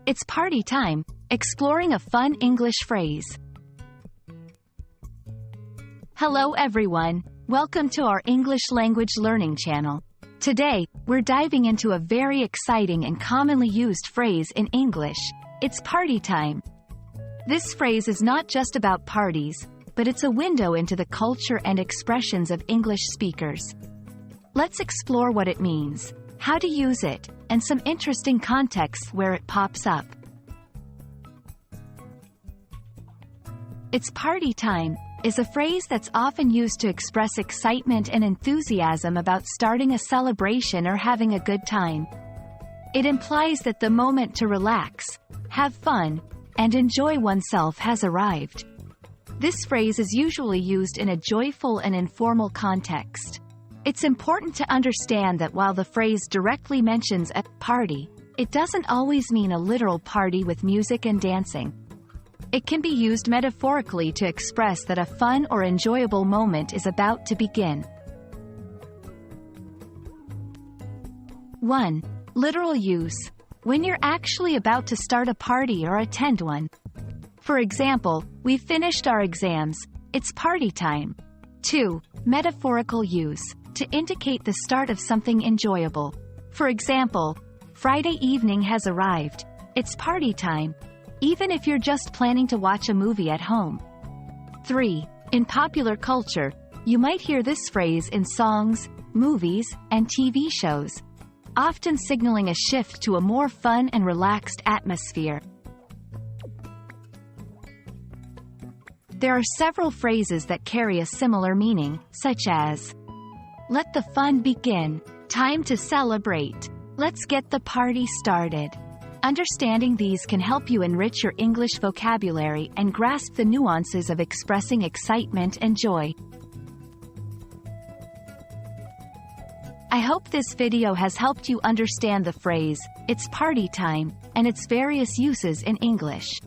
It's party time, exploring a fun English phrase. Hello everyone, welcome to our English language learning channel. Today, we're diving into a very exciting and commonly used phrase in English. It's party time. This phrase is not just about parties, but it's a window into the culture and expressions of English speakers. Let's explore what it means, how to use it, and some interesting contexts where it pops up. It's party time is a phrase that's often used to express excitement and enthusiasm about starting a celebration or having a good time. It implies that the moment to relax, have fun, and enjoy oneself has arrived. This phrase is usually used in a joyful and informal context. It's important to understand that while the phrase directly mentions a party, it doesn't always mean a literal party with music and dancing. It can be used metaphorically to express that a fun or enjoyable moment is about to begin. 1. Literal use. When you're actually about to start a party or attend one. For example, we've finished our exams, it's party time. 2. Metaphorical use. To indicate the start of something enjoyable. For example, Friday evening has arrived, it's party time. Even if you're just planning to watch a movie at home. 3. In popular culture, you might hear this phrase in songs, movies, and TV shows, often signaling a shift to a more fun and relaxed atmosphere. There are several phrases that carry a similar meaning, such as, let the fun begin, time to celebrate, let's get the party started. Understanding these can help you enrich your English vocabulary and grasp the nuances of expressing excitement and joy. I hope this video has helped you understand the phrase, it's party time, and its various uses in English.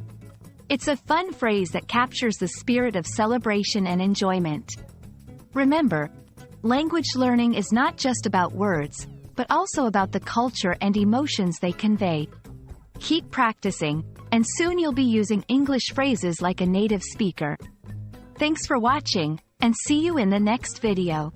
It's a fun phrase that captures the spirit of celebration and enjoyment. Remember, language learning is not just about words, but also about the culture and emotions they convey. Keep practicing, and soon you'll be using English phrases like a native speaker. Thanks for watching, and see you in the next video.